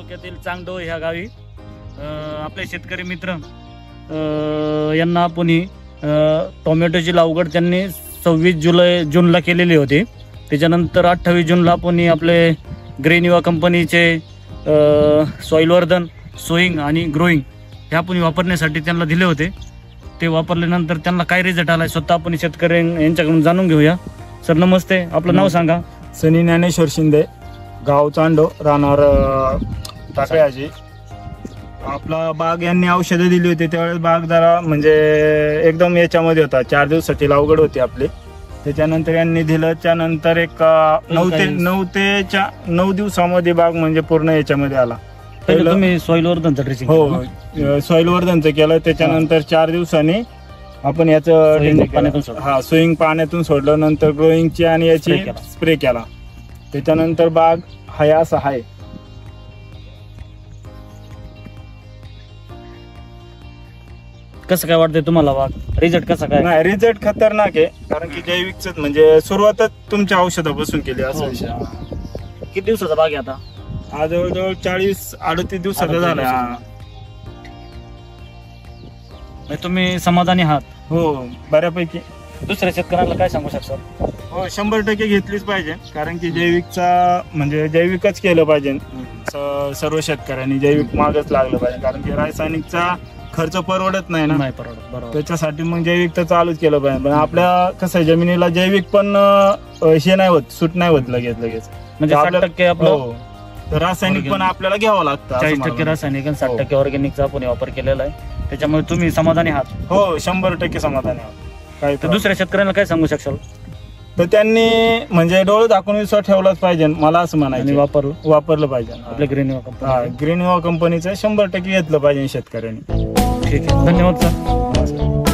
तालुक्यातील चांगडोह ह्या गावी आपले शेतकरी मित्र यांना आपण टोमॅटोची लागवड त्यांनी 26 जूनला केलेली होती। त्याच्यानंतर 28 जूनला आपण आपले ग्रेनिवा कंपनीचे सॉइल वर्धन सोईंग आणि ग्रोईंग हे आपण वापरण्यासाठी त्यांना दिले होते। ते वापरल्यानंतर त्यांना काय रिझल्ट आला स्वतः आपण शेतकरी यांच्याकडून जाणून घेऊया। सर नमस्ते, आपलं नाव सांगा। सनी ज्ञानेश्वर शिंदे, गाव चांडोह, राहणार टाकळ्याची। आपला बाग यांनी औषधं दिली होती त्यावेळेस बाग जरा म्हणजे एकदम याच्यामध्ये होता। 4 दिवसाची लागवड होती आपली। त्याच्यानंतर यांनी दिलं, त्यानंतर एक 9 दिवसामध्ये बाग म्हणजे पूर्ण याच्यामध्ये आला। पहिलं तुम्ही सॉइल वर्धनचं ड्रेसिंग? हो, सॉइल वर्धनचं केलं। त्याच्यानंतर 4 दिवसांनी आपण याचं स्विंग पाण्यातून सोडलं, नंतर ग्रोईंगची आणि याची स्प्रे केला। त्याच्यानंतर बाग हाय असा आहे। कसं काय वाटतंय तुम्हाला बाग? रिझल्ट कसा काय? नाही, रिझल्ट खतरनाक आहे, कारण की जैविकच म्हणजे सुरुवातच तुमच्या औषधापासून केली असं विषय। किती दिवसाचा बाग आहे आता? आज जवळजवळ 40-38 दिवसाचा झाला। तुम्ही समाधानी आहात? हो, बऱ्यापैकी। दुसऱ्या शेतकऱ्यांना काय सांगू शकता? हो, 100% घेतलीच पाहिजे, कारण की जैविकचा म्हणजे जैविकच केलं पाहिजे। सर्व शेतकऱ्यांनी जैविक मागच लागलं पाहिजे, कारण की रासायनिकचा खर्च परवडत नाही ना। नाही परवडत, बरोबर। त्याच्यासाठी मग जैविक तर चालूच केलं पाहिजे। पण आपल्या कसं जमिनीला जैविक पण हे नाही होत, सूट नाही होत लगेच म्हणजे 60% आपलं रासायनिक पण आपल्याला घ्यावं लागतं। 40% रासायनिक आणि 60% ऑर्गॅनिकचा आपण वापर केलेला आहे। त्याच्यामुळे तुम्ही समाधानी आहात? हो, 100% समाधानी आहात। काय तर दुसऱ्या शेतकऱ्यांना काय सांगू शकाल? तर त्यांनी म्हणजे डोळे झाकून विश्वास ठेवलाच पाहिजे, मला असं म्हणायचं। वापरलं पाहिजे आपल्या ग्रीनवा कंपनीचं 100% घेतलं पाहिजे शेतकऱ्यांनी। ठीक आहे, धन्यवाद सर।